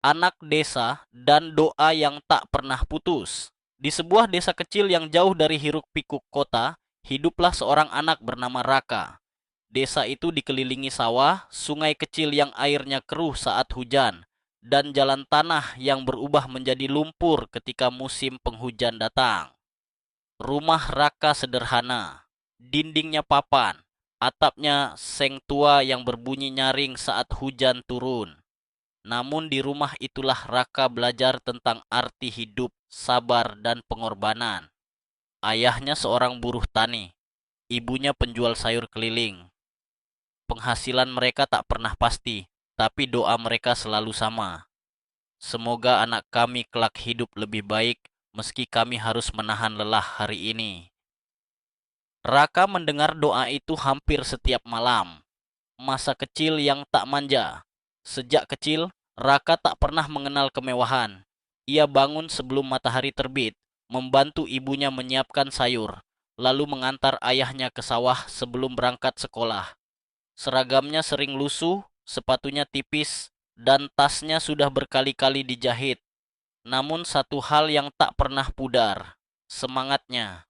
Anak desa, dan doa yang tak pernah putus. Di sebuah desa kecil yang jauh dari hiruk-pikuk kota, hiduplah seorang anak bernama Raka. Desa itu dikelilingi sawah, sungai kecil yang airnya keruh saat hujan, dan jalan tanah yang berubah menjadi lumpur ketika musim penghujan datang. Rumah Raka sederhana, dindingnya papan, atapnya seng tua yang berbunyi nyaring saat hujan turun. Namun di rumah itulah Raka belajar tentang arti hidup, sabar, dan pengorbanan. Ayahnya seorang buruh tani, ibunya penjual sayur keliling. Penghasilan mereka tak pernah pasti, tapi doa mereka selalu sama. Semoga anak kami kelak hidup lebih baik meski kami harus menahan lelah hari ini. Raka mendengar doa itu hampir setiap malam. Masa kecil yang tak manja. Sejak kecil, Raka tak pernah mengenal kemewahan. Ia bangun sebelum matahari terbit, membantu ibunya menyiapkan sayur, lalu mengantar ayahnya ke sawah sebelum berangkat sekolah. Seragamnya sering lusuh, sepatunya tipis, dan tasnya sudah berkali-kali dijahit. Namun satu hal yang tak pernah pudar, semangatnya.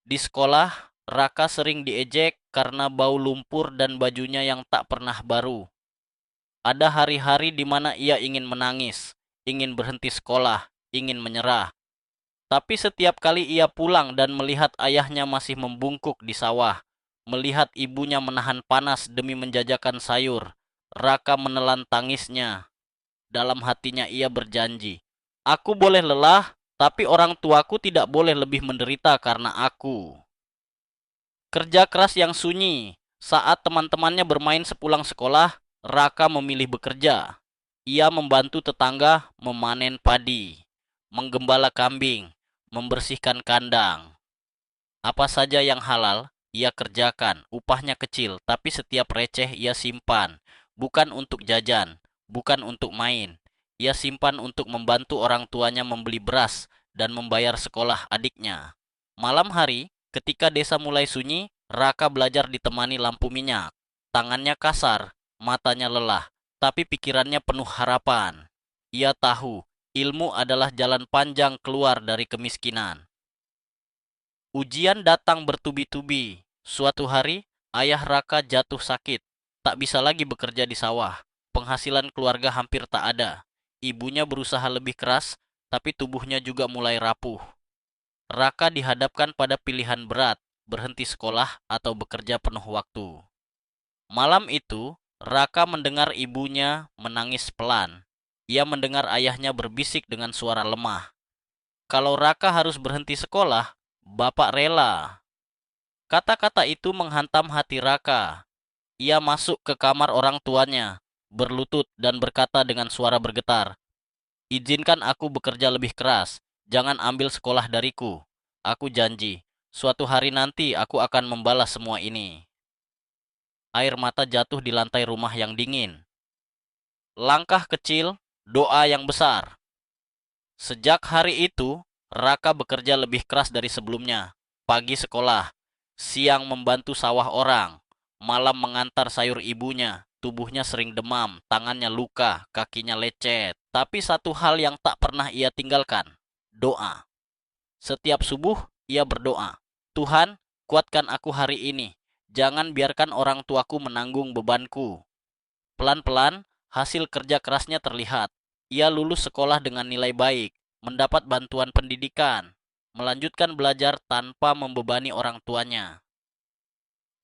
Di sekolah, Raka sering diejek karena bau lumpur dan bajunya yang tak pernah baru. Ada hari-hari di mana ia ingin menangis, ingin berhenti sekolah, ingin menyerah. Tapi setiap kali ia pulang dan melihat ayahnya masih membungkuk di sawah, melihat ibunya menahan panas demi menjajakan sayur, Raka menelan tangisnya. Dalam hatinya ia berjanji, "Aku boleh lelah, tapi orang tuaku tidak boleh lebih menderita karena aku." Kerja keras yang sunyi. Saat teman-temannya bermain sepulang sekolah, Raka memilih bekerja. Ia membantu tetangga memanen padi, menggembala kambing, membersihkan kandang. Apa saja yang halal, ia kerjakan. Upahnya kecil, tapi setiap receh ia simpan. Bukan untuk jajan, bukan untuk main. Ia simpan untuk membantu orang tuanya membeli beras dan membayar sekolah adiknya. Malam hari, ketika desa mulai sunyi, Raka belajar ditemani lampu minyak. Tangannya kasar, matanya lelah, tapi pikirannya penuh harapan. Ia tahu, ilmu adalah jalan panjang keluar dari kemiskinan. Ujian datang bertubi-tubi. Suatu hari, ayah Raka jatuh sakit. Tak bisa lagi bekerja di sawah. Penghasilan keluarga hampir tak ada. Ibunya berusaha lebih keras, tapi tubuhnya juga mulai rapuh. Raka dihadapkan pada pilihan berat, berhenti sekolah atau bekerja penuh waktu. Malam itu, Raka mendengar ibunya menangis pelan. Ia mendengar ayahnya berbisik dengan suara lemah. Kalau Raka harus berhenti sekolah, Bapak rela. Kata-kata itu menghantam hati Raka. Ia masuk ke kamar orang tuanya, berlutut dan berkata dengan suara bergetar, "Izinkan aku bekerja lebih keras. Jangan ambil sekolah dariku. Aku janji, suatu hari nanti aku akan membalas semua ini." Air mata jatuh di lantai rumah yang dingin. Langkah kecil, doa yang besar. Sejak hari itu, Raka bekerja lebih keras dari sebelumnya. Pagi sekolah, siang membantu sawah orang, malam mengantar sayur ibunya. Tubuhnya sering demam, tangannya luka, kakinya lecet. Tapi satu hal yang tak pernah ia tinggalkan, doa. Setiap subuh, ia berdoa, "Tuhan, kuatkan aku hari ini. Jangan biarkan orang tuaku menanggung bebanku." Pelan-pelan, hasil kerja kerasnya terlihat. Ia lulus sekolah dengan nilai baik, mendapat bantuan pendidikan, melanjutkan belajar tanpa membebani orang tuanya.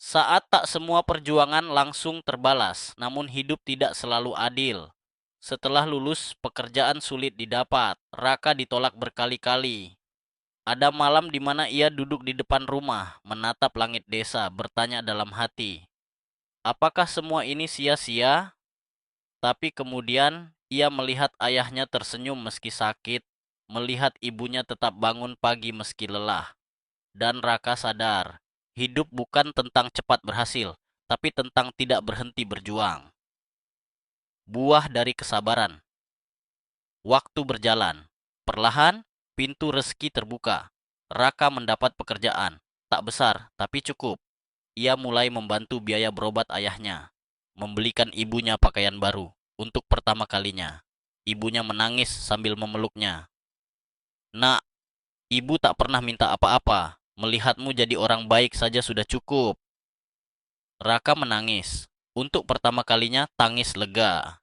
Saat tak semua perjuangan langsung terbalas, namun hidup tidak selalu adil. Setelah lulus, pekerjaan sulit didapat. Raka ditolak berkali-kali. Ada malam di mana ia duduk di depan rumah, menatap langit desa, bertanya dalam hati, "Apakah semua ini sia-sia?" Tapi kemudian ia melihat ayahnya tersenyum meski sakit, melihat ibunya tetap bangun pagi meski lelah. Dan Raka sadar, hidup bukan tentang cepat berhasil, tapi tentang tidak berhenti berjuang. Buah dari kesabaran. Waktu berjalan. Perlahan, pintu rezeki terbuka. Raka mendapat pekerjaan. Tak besar, tapi cukup. Ia mulai membantu biaya berobat ayahnya, membelikan ibunya pakaian baru untuk pertama kalinya. Ibunya menangis sambil memeluknya. Nak, ibu tak pernah minta apa-apa. Melihatmu jadi orang baik saja sudah cukup. Raka menangis. Untuk pertama kalinya tangis lega.